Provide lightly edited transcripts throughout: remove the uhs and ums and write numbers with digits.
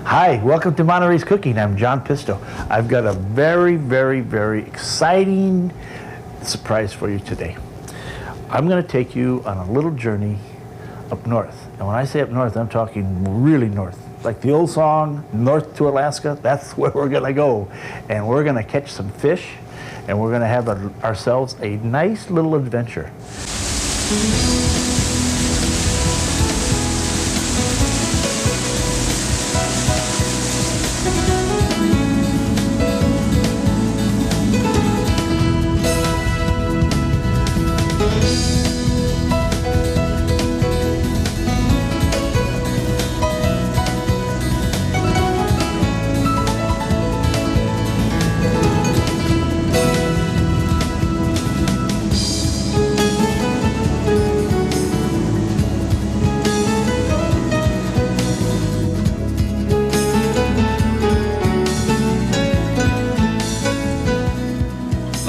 Hi, welcome to Monterey's Cooking. I'm John Pisto. I've got a very, very, very exciting surprise for you today. I'm going to take you on a little journey up north. And when I say up north, I'm talking really north. Like the old song, North to Alaska, that's where we're going to go. And we're going to catch some fish, and we're going to have ourselves a nice little adventure.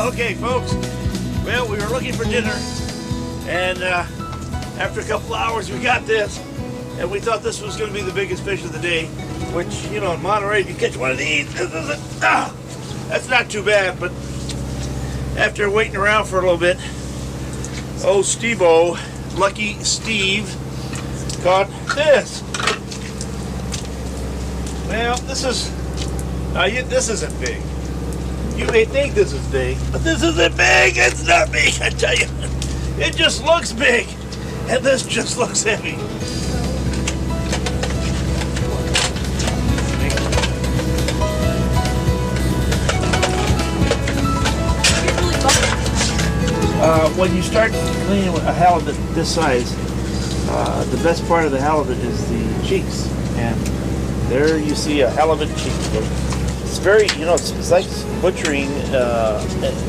Okay, folks, well, we were looking for dinner, and after a couple hours we got this, and we thought this was going to be the biggest fish of the day, which, you know, in Monterey, if you catch one of these, that's not too bad. But after waiting around for a little bit, old Steve-O, Lucky Steve, caught this. Well, this isn't big. You may think this is big, but this isn't big. It's not big, I tell you. It just looks big, and this just looks heavy. When you start cleaning a halibut this size, the best part of the halibut is the cheeks, and there you see a halibut cheek. It's very, you know, it's like butchering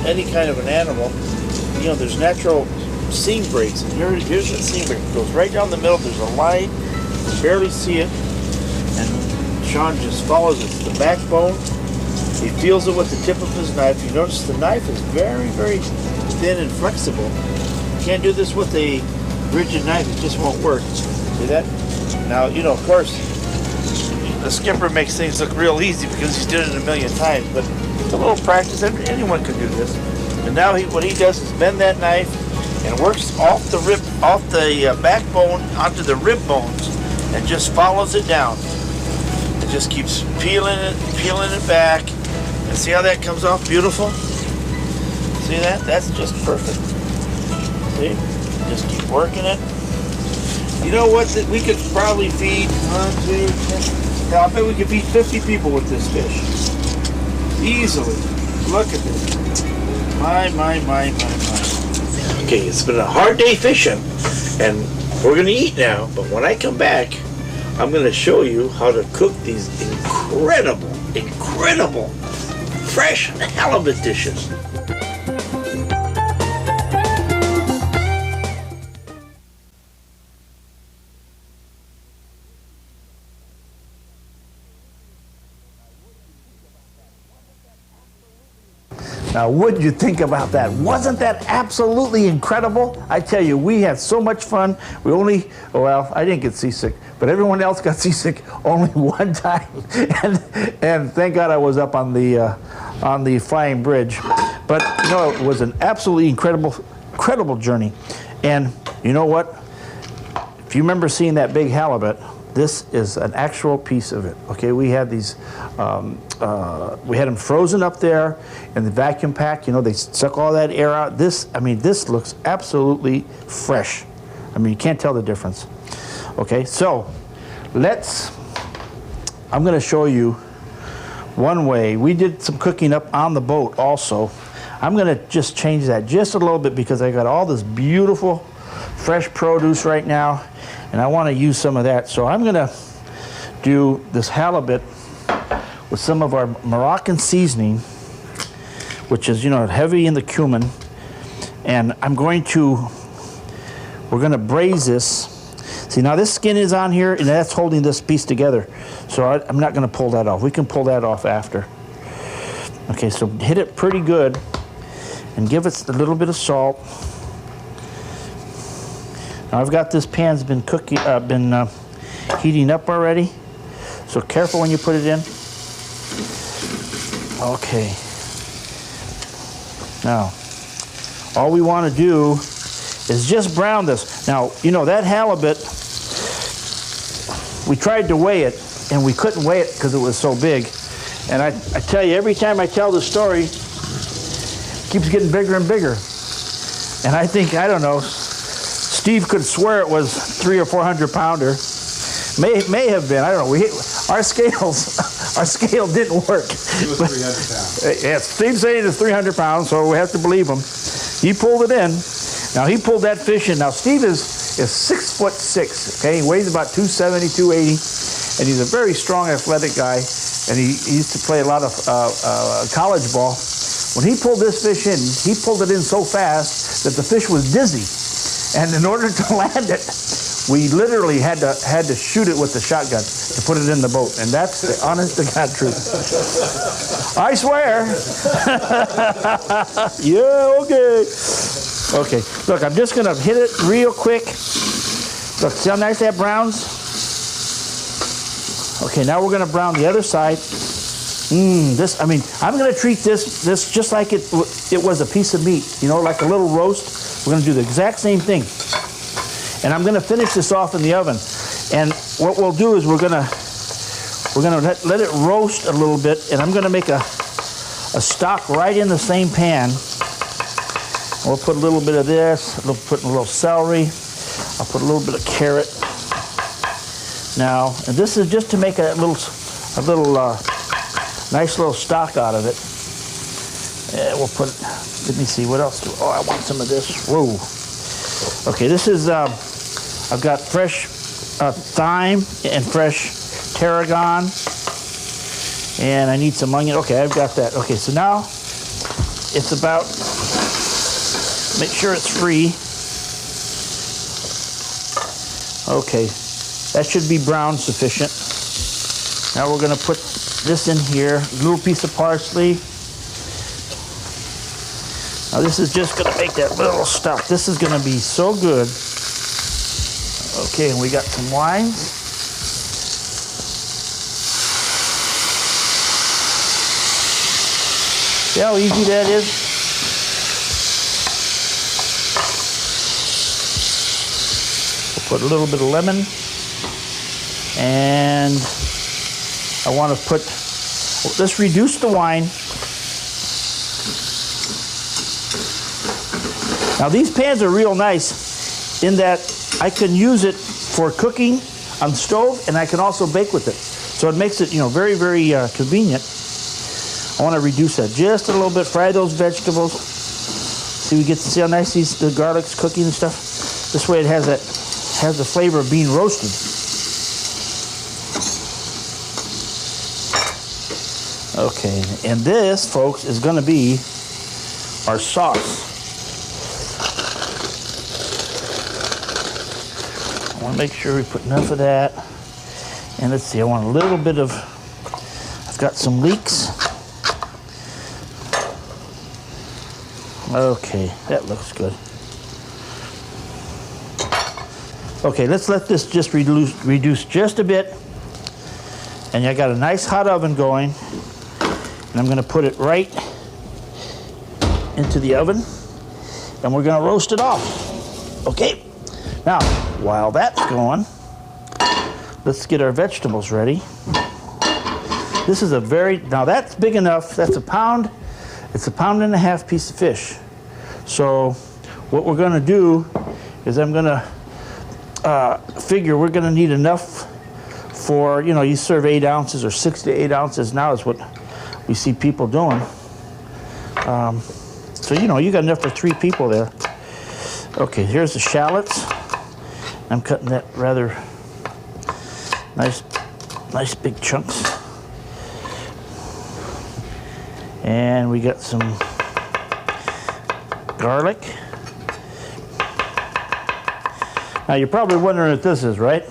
any kind of an animal. You know, there's natural seam breaks. And here's the seam break. It goes right down the middle. There's a line. You can barely see it. And Sean just follows it. The backbone. He feels it with the tip of his knife. You notice the knife is very, very thin and flexible. You can't do this with a rigid knife. It just won't work. See that? Now, you know, of course, the skipper makes things look real easy because he's done it a million times, but it's a little practice. Anyone can do this. And now what he does is bend that knife and works off the backbone onto the rib bones, and just follows it down. It just keeps peeling it back, and see how that comes off beautiful? See that? That's just perfect. See? Just keep working it. You know what? We could probably feed 1, 2, 10. I bet we could feed 50 people with this fish. Easily. Look at this. My. Okay, it's been a hard day fishing, and we're going to eat now, but when I come back, I'm going to show you how to cook these incredible, fresh halibut dishes. Now, what did you think about that? Wasn't that absolutely incredible? I tell you, we had so much fun. Well, I didn't get seasick, but everyone else got seasick only one time. and thank God I was up on the flying bridge. But, you know, it was an absolutely incredible journey. And you know what? If you remember seeing that big halibut, this is an actual piece of it. Okay, we had these, we had them frozen up there in the vacuum pack. You know, they suck all that air out. This looks absolutely fresh. I mean, you can't tell the difference. Okay, so I'm going to show you one way. We did some cooking up on the boat also. I'm going to just change that just a little bit because I got all this beautiful fresh produce right now, and I want to use some of that. So I'm going to do this halibut with some of our Moroccan seasoning, which is, you know, heavy in the cumin. And we're going to braise this. See, now this skin is on here, and that's holding this piece together. So I'm not going to pull that off. We can pull that off after. Okay, so hit it pretty good, and give it a little bit of salt. Now I've got this pan's been cooking, heating up already. So careful when you put it in. Okay. Now, all we want to do is just brown this. Now, you know, that halibut, we tried to weigh it, and we couldn't weigh it because it was so big. And I tell you, every time I tell the story, it keeps getting bigger and bigger. And I think, I don't know, Steve could swear it was 300 or 400 pounder. May have been, I don't know. Our scale didn't work. It was 300 pounds. Yes, Steve's saying it's 300 pounds, so we have to believe him. He pulled it in. Now he pulled that fish in. Now Steve is 6'6", okay? He weighs about 270, 280, and he's a very strong, athletic guy. And he used to play a lot of college ball. When he pulled this fish in, he pulled it in so fast that the fish was dizzy. And in order to land it, we literally had to shoot it with the shotgun to put it in the boat. And that's the honest to God truth. I swear. Yeah, okay. Okay, look, I'm just going to hit it real quick. Look, see how nice that browns? Okay, now we're going to brown the other side. I'm going to treat this just like it was a piece of meat, you know, like a little roast. We're going to do the exact same thing. And I'm going to finish this off in the oven. And what we'll do is we're going to let it roast a little bit, and I'm going to make a stock right in the same pan. We'll put a little bit of this, we'll put a little celery, I'll put a little bit of carrot. Now, and this is just to make a little nice little stock out of it. And we'll put, let me see, what else I want some of this. Whoa. Okay, this is, I've got fresh thyme and fresh tarragon. And I need some onion. Okay, I've got that. Okay, so now it's about, make sure it's free. Okay, that should be brown sufficient. Now we're going to put this in here, a little piece of parsley. Now this is just going to make that little stuff. This is going to be so good. Okay, and we got some wine. See how easy that is? We'll put a little bit of lemon. And I want to put, let's reduce the wine. Now these pans are real nice in that I can use it for cooking on the stove, and I can also bake with it. So it makes it, you know, very, very convenient. I want to reduce that just a little bit, fry those vegetables. See, we get to see how nice the garlic's cooking and stuff. This way it has the flavor of being roasted. Okay, and this, folks, is going to be our sauce. I want to make sure we put enough of that. And let's see, I want a little bit of, I've got some leeks. Okay, that looks good. Okay, let's let this just reduce just a bit. And I got a nice hot oven going. And I'm going to put it right into the oven. And we're going to roast it off. Okay, now, while that's going, let's get our vegetables ready. This is now that's big enough, that's a pound. It's a 1.5 pound piece of fish. So what we're going to do is I'm going to figure we're going to need enough for, you know, you serve 8 ounces or 6 to 8 ounces now is what we see people doing. So, you know, you got enough for 3 people there. Okay, here's the shallots. I'm cutting that rather nice big chunks. And we got some Now you're probably wondering what this is, right?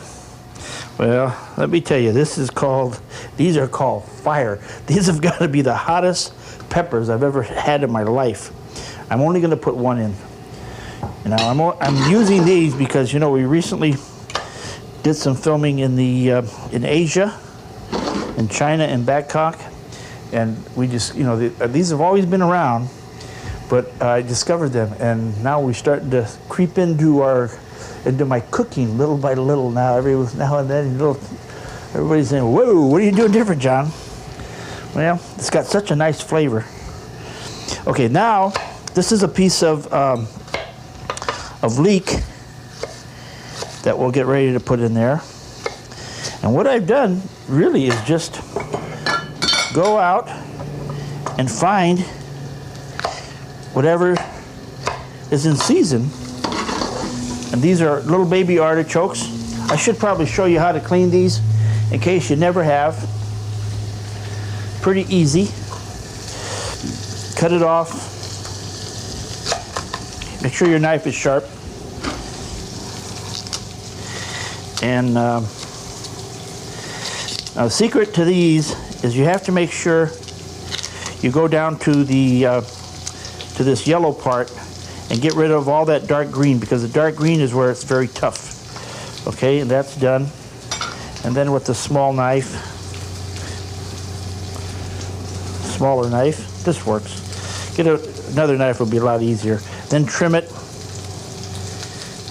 Well, let me tell you, these are called fire. These have got to be the hottest peppers I've ever had in my life. I'm only going to put one in. Now I'm using these because, you know, we recently did some filming in in Asia, in China and Bangkok, and we just, you know, these have always been around, but I discovered them, and now we're starting to creep into my cooking little by little now. Every now and then, everybody's saying, "Whoa, what are you doing different, John?" Well, it's got such a nice flavor. Okay, now this is a piece of leek that we'll get ready to put in there. And what I've done really is just go out and find whatever is in season. And these are little baby artichokes. I should probably show you how to clean these in case you never have. Pretty easy. Cut it off. Make sure your knife is sharp. And now the secret to these is you have to make sure you go down to to this yellow part and get rid of all that dark green, because the dark green is where it's very tough. Okay, and that's done. And then with the smaller knife, this works. Get another knife would be a lot easier. Then trim it.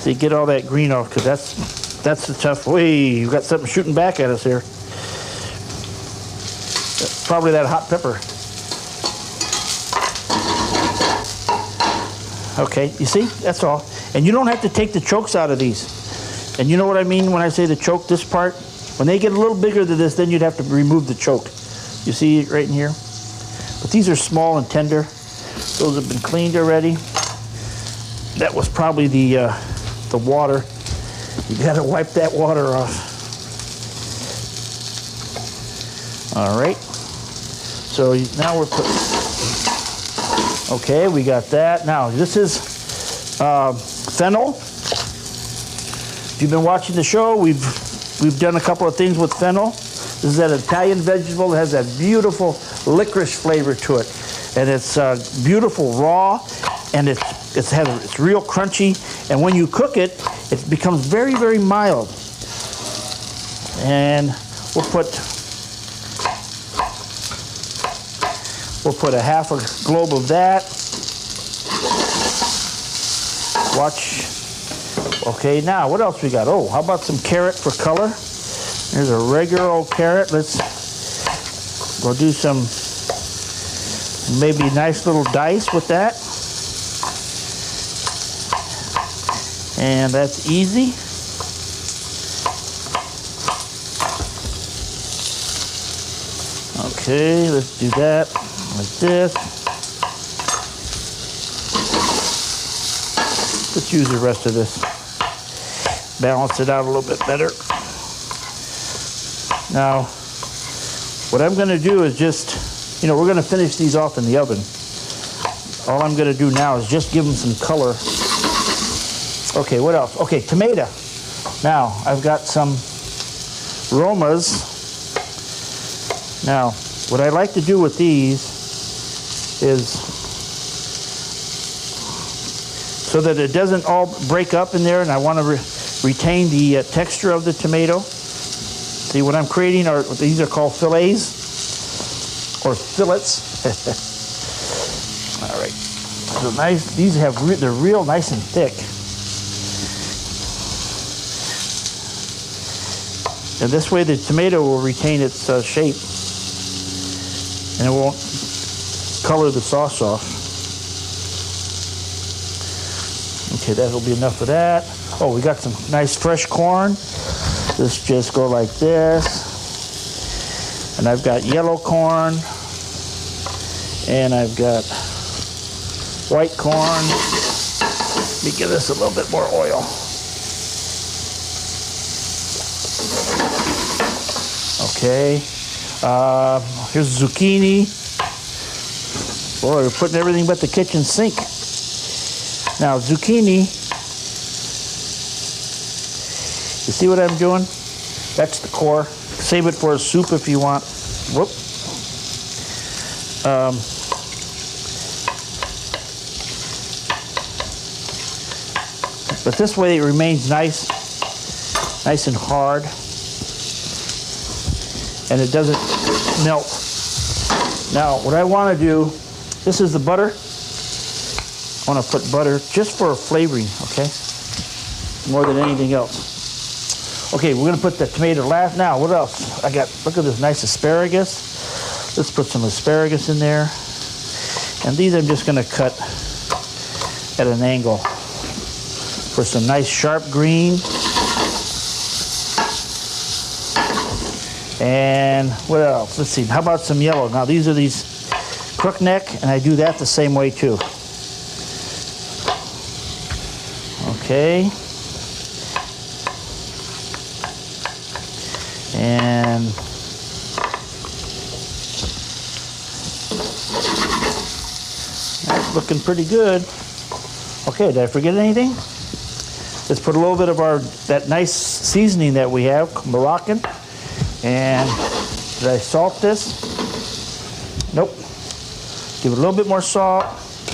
So you get all that green off, because that's the tough. Wait, you've got something shooting back at us here. Probably that hot pepper. Okay, you see? That's all. And you don't have to take the chokes out of these. And you know what I mean when I say the choke, this part? When they get a little bigger than this, then you'd have to remove the choke. You see it right in here? But these are small and tender. Those have been cleaned already. That was probably the water. You gotta wipe that water off. All right. So now we're putting, okay, we got that. Now this is fennel. If you've been watching the show, we've done a couple of things with fennel. This is an Italian vegetable that has that beautiful licorice flavor to it. And it's beautiful raw, and it's real crunchy. And when you cook it, it becomes very, very mild. And we'll put a half a globe of that. Watch. Okay, now what else we got? Oh, how about some carrot for color? There's a regular old carrot. Let's go do some maybe nice little dice with that. And that's easy. Okay, let's do that like this. Let's use the rest of this. Balance it out a little bit better. Now, what I'm going to do is just, we're going to finish these off in the oven. All I'm going to do now is just give them some color. Okay, what else? Okay, tomato. Now, I've got some Romas. Now, what I like to do with these is so that it doesn't all break up in there, and I want to retain the texture of the tomato. See, what I'm creating these are called fillets or fillets. All right, so nice. These they're real nice and thick. And this way the tomato will retain its shape, and it won't color the sauce off. Okay, that'll be enough of that. Oh, we got some nice fresh corn. Let's just go like this. And I've got yellow corn, and I've got white corn. Let me give this a little bit more oil. Okay, here's zucchini. Boy, we're putting everything but the kitchen sink. Now, zucchini, You see what I'm doing? That's the core. Save it for a soup if you want. Whoop. But this way it remains nice and hard, and it doesn't melt. Now, what I want to do, this is the butter. I want to put butter just for flavoring, okay? More than anything else. Okay, we're going to put the tomato last. Now, what else? I got, look at this nice asparagus. Let's put some asparagus in there. And these I'm just going to cut at an angle for some nice sharp green. And what else? Let's see, how about some yellow? Now these are these crook neck, and I do that the same way too. Okay. And that's looking pretty good. Okay, did I forget anything? Let's put a little bit of that nice seasoning that we have, Moroccan. And did I salt this? Nope. Give it a little bit more salt.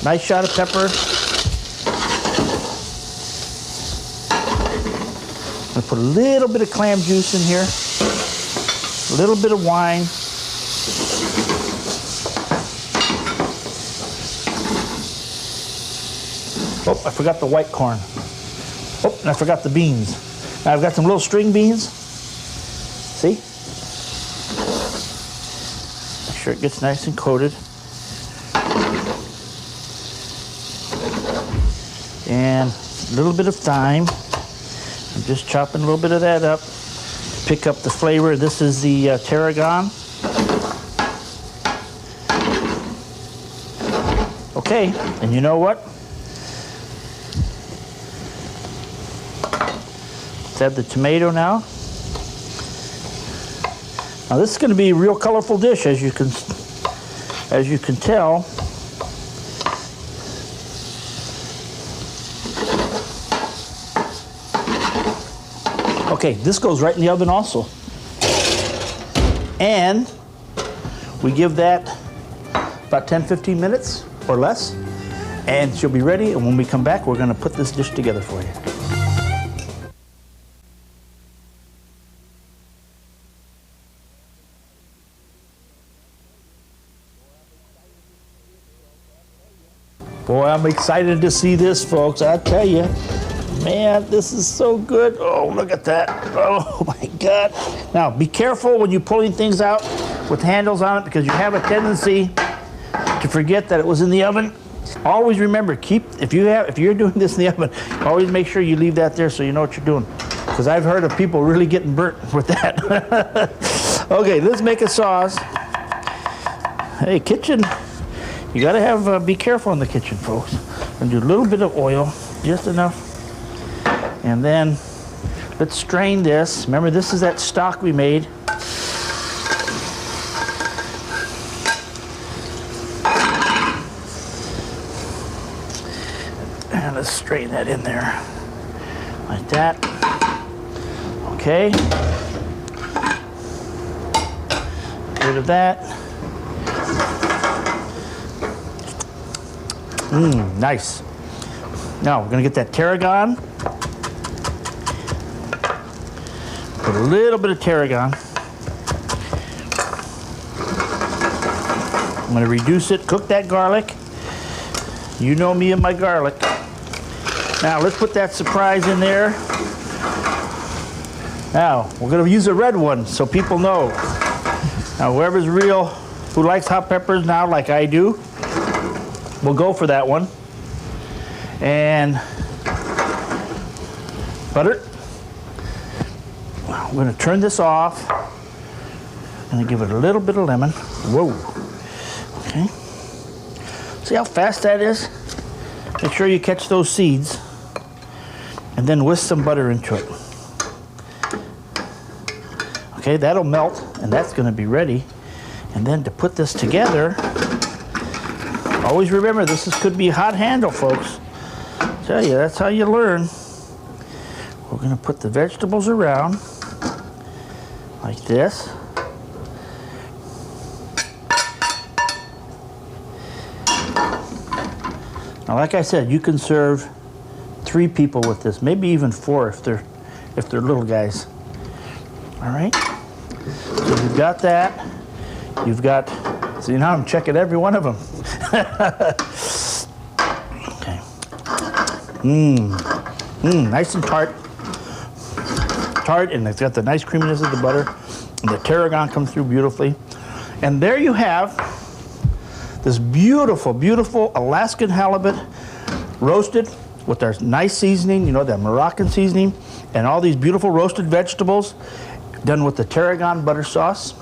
Nice shot of pepper. I'm gonna put a little bit of clam juice in here. A little bit of wine. Oh, I forgot the white corn. Oh, and I forgot the beans. Now I've got some little string beans. See? Make sure it gets nice and coated. And a little bit of thyme. I'm just chopping a little bit of that up. Pick up the flavor. This is the tarragon. Okay, and you know what? Let's add the tomato now. Now this is going to be a real colorful dish, as you can tell. Okay, this goes right in the oven also. And we give that about 10-15 minutes or less, and she'll be ready. And when we come back, we're going to put this dish together for you. Boy, I'm excited to see this, folks. I tell you, man, this is so good. Oh, look at that. Oh, my God. Now, be careful when you're pulling things out with handles on it, because you have a tendency to forget that it was in the oven. Always remember, if you're doing this in the oven, always make sure you leave that there so you know what you're doing. Because I've heard of people really getting burnt with that. Okay, let's make a sauce. Hey, kitchen. You gotta have, be careful in the kitchen, folks. And do a little bit of oil, just enough. And then let's strain this. Remember, this is that stock we made. And let's strain that in there, like that. Okay. Get rid of that. Nice. Now we're gonna get that tarragon. Put a little bit of tarragon. I'm gonna reduce it, cook that garlic. You know me and my garlic. Now let's put that surprise in there. Now we're gonna use a red one so people know. Now whoever's who likes hot peppers now like I do, we'll go for that one. And butter. I'm going to turn this off. I'm going to give it a little bit of lemon. Whoa. Okay. See how fast that is? Make sure you catch those seeds. And then whisk some butter into it. Okay, that'll melt, and that's going to be ready. And then to put this together, always remember, could be a hot handle, folks. I tell you, that's how you learn. We're going to put the vegetables around like this. Now, like I said, you can serve 3 people with this, maybe even 4 if they're little guys. All right. So you've got that. You've got. See, now I'm checking every one of them. Okay. Nice and tart. Tart, and it's got the nice creaminess of the butter, and the tarragon comes through beautifully. And there you have this beautiful, beautiful Alaskan halibut roasted with our nice seasoning, you know, that Moroccan seasoning, and all these beautiful roasted vegetables done with the tarragon butter sauce.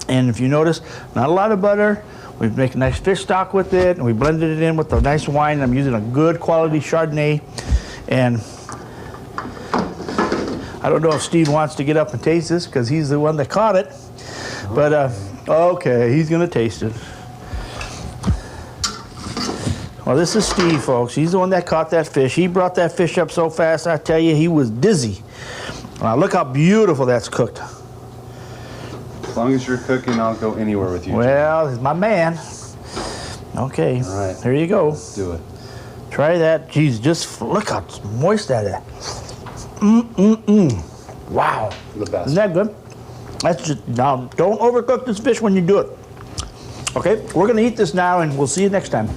And if you notice, not a lot of butter. We make a nice fish stock with it, and we blended it in with a nice wine. I'm using a good quality Chardonnay. And I don't know if Steve wants to get up and taste this because he's the one that caught it. But, okay, he's going to taste it. Well, this is Steve, folks. He's the one that caught that fish. He brought that fish up so fast, I tell you, he was dizzy. Look how beautiful that's cooked. As long as you're cooking, I'll go anywhere with you. Well, he's my man. Okay, all right. There you go. Let's do it. Try that. Jeez, just look how moist that is. Wow. The best. Isn't that good? That's just, now, don't overcook this fish when you do it. Okay, we're going to eat this now, and we'll see you next time.